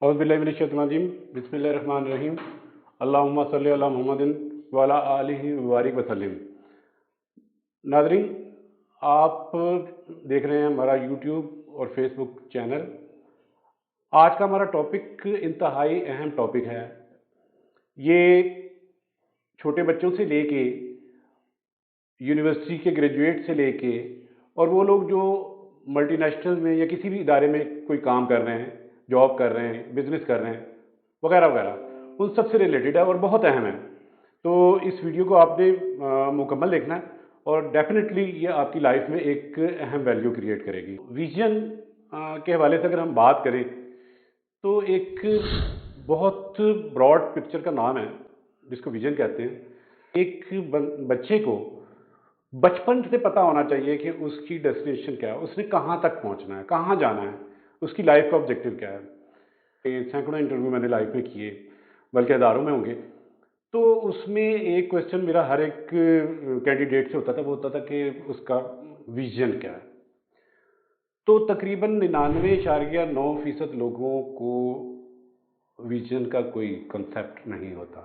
औज़ुबिल्लाहिमिनश्शैतानिर्रजीम बिस्मिल्लाहिर्रहमानिर्रहीम अल्लाहुम्मा सल्लि अला मुहम्मदिन व अला आलिहि व बारिक वसल्लिम। नाज़रीन, आप देख रहे हैं हमारा यूट्यूब और फेसबुक चैनल। आज का हमारा टॉपिक इंतहाई अहम टॉपिक है। ये छोटे बच्चों से लेके यूनिवर्सिटी के ग्रेजुएट से लेके और वो लोग जो मल्टीनेशनल में या किसी भी इदारे में कोई काम कर रहे हैं, जॉब कर रहे हैं, बिजनेस कर रहे हैं, वगैरह वगैरह, उन सब से रिलेटेड है और बहुत अहम है। तो इस वीडियो को आपने मुकम्मल देखना है और डेफिनेटली ये आपकी लाइफ में एक अहम वैल्यू क्रिएट करेगी। विजन के हवाले से अगर हम बात करें तो एक बहुत ब्रॉड पिक्चर का नाम है जिसको विजन कहते हैं। एक बच्चे को बचपन से पता होना चाहिए कि उसकी डेस्टिनेशन क्या है, उसने कहाँ तक पहुँचना है, कहाँ जाना है, उसकी लाइफ का ऑब्जेक्टिव क्या है। सैकड़ों इंटरव्यू मैंने लाइफ में किए, बल्कि हज़ारों में होंगे। तो उसमें एक क्वेश्चन मेरा हर एक कैंडिडेट से होता था, वो होता था कि उसका विजन क्या है। तो तकरीबन 99.9% लोगों को विजन का कोई कंसेप्ट नहीं होता।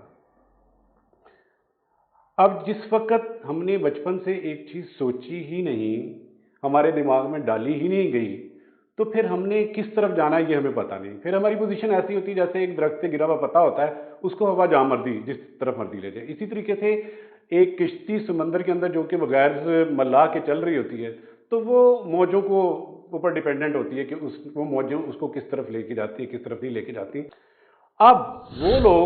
अब जिस वक्त हमने बचपन से एक चीज़ सोची ही नहीं, हमारे दिमाग में डाली ही नहीं गई, तो फिर हमने किस तरफ जाना है ये हमें पता नहीं। फिर हमारी पोजीशन ऐसी होती है जैसे एक दरख्त से गिरा हुआ पत्ता होता है, उसको हवा जहाँ मर्जी जिस तरफ मर्जी ले जाए। इसी तरीके से एक किश्ती समंदर के अंदर जो कि बगैर मल्लाह के चल रही होती है, तो वो मौजों को ऊपर डिपेंडेंट होती है कि वो मौजें उसको किस तरफ लेके जाती है, किस तरफ नहीं लेके जाती। अब वो लोग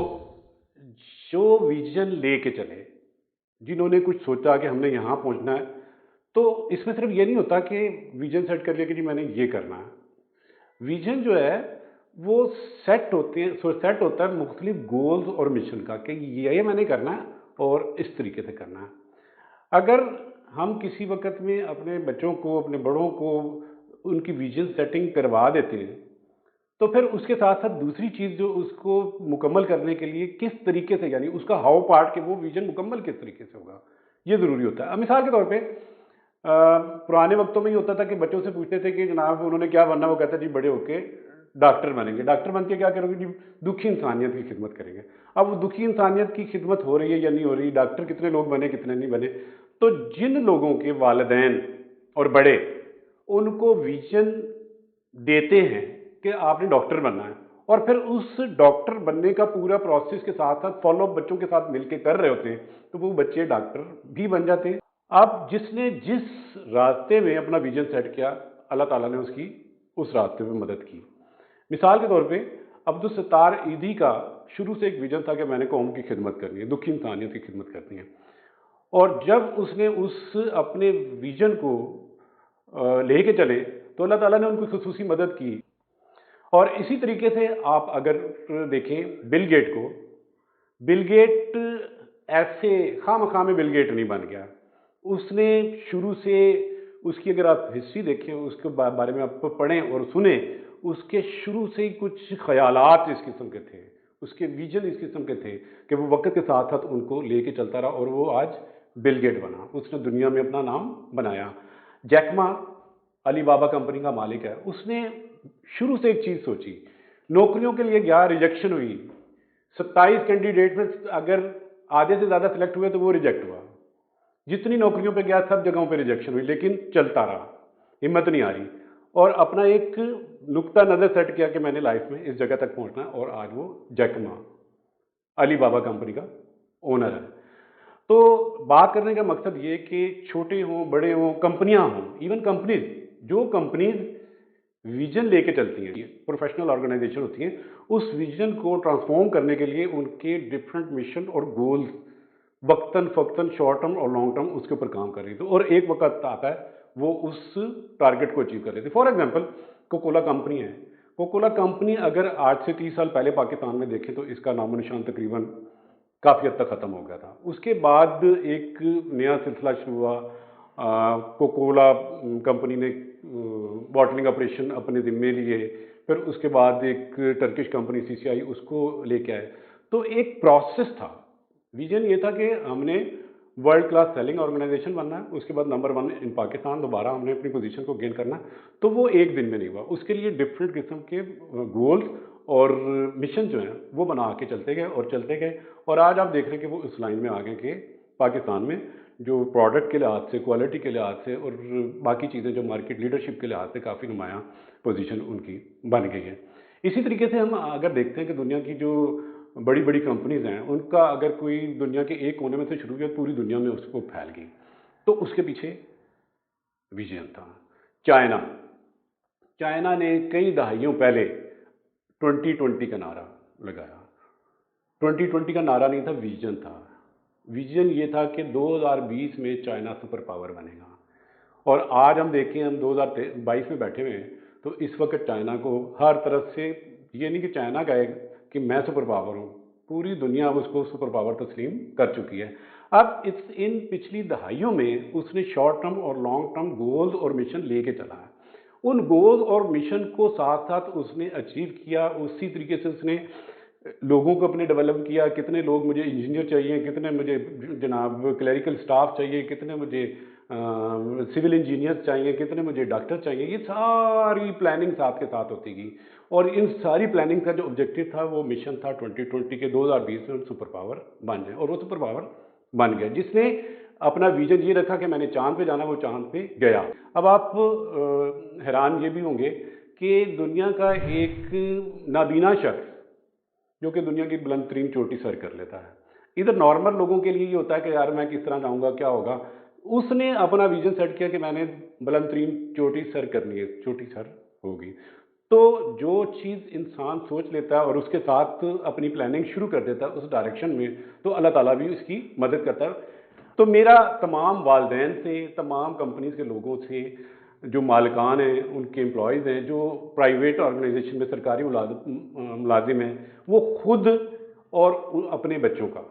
जो विजन लेके चले, जिन्होंने कुछ सोचा कि हमने यहाँ पहुँचना है, तो इसमें सिर्फ ये नहीं होता कि विजन सेट कर लिया कि जी मैंने ये करना है। विजन जो है वो सेट होता है मुख्तलिफ गोल्स और मिशन का कि ये मैंने करना है और इस तरीके से करना है। अगर हम किसी वक्त में अपने बच्चों को, अपने बड़ों को उनकी विजन सेटिंग करवा देते हैं, तो फिर उसके साथ साथ दूसरी चीज़ जो उसको मुकम्मल करने के लिए किस तरीके से, यानी उसका हाउ पार्ट के वो विजन मुकम्मल किस तरीके से होगा, ये ज़रूरी होता है। अब मिसाल के तौर पे पुराने वक्तों में ये होता था कि बच्चों से पूछते थे कि जनाब उन्होंने क्या बनना, वो कहते जी बड़े होके डॉक्टर बनेंगे। डॉक्टर बन के क्या करोगे जी? दुखी इंसानियत की खिदमत करेंगे। अब वो दुखी इंसानियत की खिदमत हो रही है या नहीं हो रही, डॉक्टर कितने लोग बने कितने नहीं बने, तो जिन लोगों के वालिदैन और बड़े उनको विजन देते हैं कि आपने डॉक्टर बनना है, और फिर उस डॉक्टर बनने का पूरा प्रोसेस के साथ साथ फॉलोअप बच्चों के साथ मिलकर कर रहे होते हैं, तो वो बच्चे डॉक्टर भी बन जाते हैं। अब जिसने जिस रास्ते में अपना विजन सेट किया, अल्लाह ताला ने उसकी उस रास्ते में मदद की। मिसाल के तौर पे अब्दुल सत्तार ईदी का शुरू से एक विजन था कि मैंने कौम की खिदमत करनी है, दुखी इंसानियत की खिदमत करनी है। और जब उसने उस अपने विजन को लेके चले, तो अल्लाह ताला ने उनको खुसूसी मदद की। और इसी तरीके से आप अगर देखें बिल गेट को, बिल गेट ऐसे खामखा में बिल गेट नहीं बन गया। उसने शुरू से, उसकी अगर आप हिस्ट्री देखें, उसके बारे में आप पढ़ें और सुने, उसके शुरू से ही कुछ ख्यालात इस किस्म के थे, उसके विजन इस किस्म के थे कि वो वक्त के साथ साथ उनको लेके चलता रहा और वो आज बिल गेट बना। उसने दुनिया में अपना नाम बनाया। जैक मा अली बाबा कंपनी का मालिक है। उसने शुरू से एक चीज़ सोची, नौकरियों के लिए गया, रिजेक्शन हुई। 27 कैंडिडेट में अगर आधे से ज़्यादा सिलेक्ट हुए तो वो रिजेक्ट हुआ। जितनी नौकरियों पे गया सब जगहों पे रिजेक्शन हुई, लेकिन चलता रहा, हिम्मत नहीं आ रही, और अपना एक नुक्ता नज़र सेट किया कि मैंने लाइफ में इस जगह तक पहुंचना है, और आज वो जैक मा अली बाबा कंपनी का ओनर है। तो बात करने का मकसद ये कि छोटे हों, बड़े हों, कंपनियां हों, इवन कंपनीज, जो कंपनीज विजन लेके चलती हैं, प्रोफेशनल ऑर्गेनाइजेशन होती हैं, उस विजन को ट्रांसफॉर्म करने के लिए उनके डिफरेंट मिशन और गोल्स वक्तन फ़क्तन, शॉर्ट टर्म और लॉन्ग टर्म उसके ऊपर काम कर रही थी, और एक वक्त आता है वो उस टारगेट को अचीव कर रही थी। फॉर एग्जांपल कोकोला कंपनी है। कोकोला कंपनी अगर आज से 30 साल पहले पाकिस्तान में देखें तो इसका नामो निशान तकरीबन काफ़ी हद तक ख़त्म हो गया था। उसके बाद एक नया सिलसिला शुरू हुआ। कोकोला कंपनी ने बॉटलिंग ऑपरेशन अपने ज़िम्मे लिए, फिर उसके बाद एक टर्किश कंपनी सीसीआई उसको लेके आए। तो एक प्रोसेस था। विजन ये था कि हमने वर्ल्ड क्लास सेलिंग ऑर्गेनाइजेशन बनना है, उसके बाद नंबर 1 इन पाकिस्तान दोबारा हमने अपनी पोजीशन को गेन करना है। तो वो एक दिन में नहीं हुआ, उसके लिए डिफरेंट किस्म के गोल्स اور مشن جو ہیں وہ بنا کے چلتے گئے اور آج آپ دیکھ رہے ہیں کہ وہ اس لائن میں آ گئے کہ پاکستان میں جو پروڈکٹ کے لحاظ سے، کوالٹی کے لحاظ سے اور باقی چیزیں جو مارکیٹ لیڈرشپ کے لحاظ سے کافی نمایاں پوزیشن ان کی بن گئی ہے۔ اسی طریقے سے ہم اگر دیکھتے ہیں کہ دنیا کی جو بڑی بڑی کمپنیز ہیں ان کا اگر کوئی دنیا کے ایک کونے میں سے شروع کیا پوری دنیا میں اس کو پھیل گئی، تو اس کے پیچھے ویژن تھا۔ چائنا نے کئی دہائیوں پہلے 2020 کا نعرہ لگایا۔ 2020 کا نعرہ نہیں تھا، ویژن تھا۔ ویژن یہ تھا کہ 2020 میں چائنا سپر پاور بنے گا، اور آج ہم دیکھیں، ہم 2022 میں بیٹھے ہوئے ہیں، تو اس وقت چائنا کو ہر طرف سے، یہ نہیں کہ چائنا کہے کہ میں سپر پاور ہوں، پوری دنیا اس کو سپر پاور تسلیم کر چکی ہے۔ اب ان پچھلی دہائیوں میں اس نے شارٹ ٹرم اور لانگ ٹرم گولز اور مشن لے کے چلا ہے۔ ان گولز اور مشن کو ساتھ ساتھ اس نے اچیو کیا، اسی طریقے سے اس نے لوگوں کو اپنے ڈیولپ کیا، کتنے لوگ مجھے انجینئر چاہیے، کتنے مجھے جناب کلیریکل سٹاف چاہیے، کتنے مجھے سول انجینئر چاہیے، کتنے مجھے ڈاکٹر چاہیے، یہ ساری پلاننگ ساتھ کے ساتھ ہوتی گئی، اور ان ساری پلاننگ کا جو آبجیکٹو تھا وہ مشن تھا 2020 کے 2020 میں سپر پاور بن جائے، اور وہ سپر پاور بن گیا، جس نے اپنا ویژن یہ رکھا کہ میں نے چاند پہ جانا، وہ چاند پہ گیا۔ اب آپ حیران یہ بھی ہوں گے کہ دنیا کا ایک نابینا شخص جو کہ دنیا کی بلند ترین چوٹی سر کر لیتا ہے، ادھر نارمل لوگوں کے لیے یہ ہوتا ہے کہ یار میں کس طرح جاؤں گا، کیا ہوگا، اس نے اپنا ویژن سیٹ کیا کہ میں نے بلند ترین چوٹی سر کرنی ہے، چوٹی سر ہوگی۔ تو جو چیز انسان سوچ لیتا ہے اور اس کے ساتھ اپنی پلاننگ شروع کر دیتا ہے اس ڈائریکشن میں، تو اللہ تعالیٰ بھی اس کی مدد کرتا ہے۔ تو میرا تمام والدین سے، تمام کمپنیز کے لوگوں سے، جو مالکان ہیں، ان کے امپلائیز ہیں، جو پرائیویٹ آرگنائزیشن میں سرکاری ملازم ہیں، وہ خود اور اپنے بچوں کا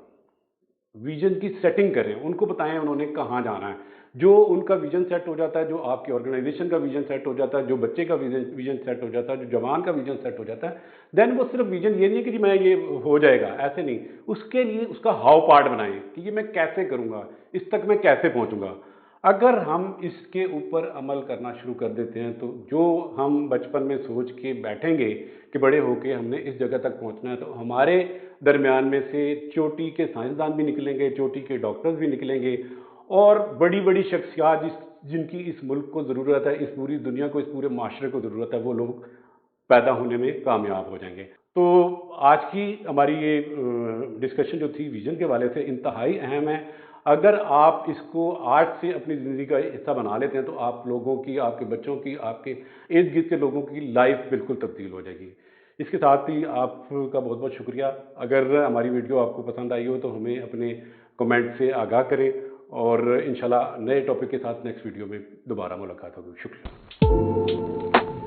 ویژن کی سیٹنگ کریں، ان کو بتائیں انہوں نے کہاں جانا ہے۔ جو ان کا ویژن سیٹ ہو جاتا ہے، جو آپ کی آرگنائزیشن کا ویژن سیٹ ہو جاتا ہے، جو بچے کا ویژن سیٹ ہو جاتا ہے، جو جوان کا ویژن سیٹ ہو جاتا ہے، دین وہ صرف ویژن یہ نہیں کہ جی میں یہ ہو جائے گا، ایسے نہیں، اس کے لیے اس کا ہاؤ پارٹ بنائیں کہ یہ میں کیسے کروں گا، اس تک میں کیسے پہنچوں گا۔ اگر ہم اس کے اوپر عمل کرنا شروع کر دیتے ہیں تو جو ہم بچپن میں سوچ کے بیٹھیں گے کہ بڑے ہو کے ہم نے اس جگہ تک پہنچنا ہے، تو ہمارے درمیان میں سے چوٹی کے سائنسدان بھی نکلیں گے، چوٹی کے ڈاکٹرز بھی نکلیں گے، اور بڑی بڑی شخصیات جن کی اس ملک کو ضرورت ہے، اس پوری دنیا کو، اس پورے معاشرے کو ضرورت ہے، وہ لوگ پیدا ہونے میں کامیاب ہو جائیں گے۔ تو آج کی ہماری یہ ڈسکشن جو تھی ویژن کے حوالے سے انتہائی اہم ہے۔ اگر آپ اس کو آج سے اپنی زندگی کا حصہ بنا لیتے ہیں تو آپ لوگوں کی، آپ کے بچوں کی، آپ کے ارد گرد کے لوگوں کی لائف بالکل تبدیل ہو جائے گی۔ اس کے ساتھ ہی آپ کا بہت بہت شکریہ۔ اگر ہماری ویڈیو آپ کو پسند آئی ہو تو ہمیں اپنے کمنٹ سے آگاہ کریں، اور انشاءاللہ نئے ٹاپک کے ساتھ نیکسٹ ویڈیو میں دوبارہ ملاقات ہوگی۔ شکریہ۔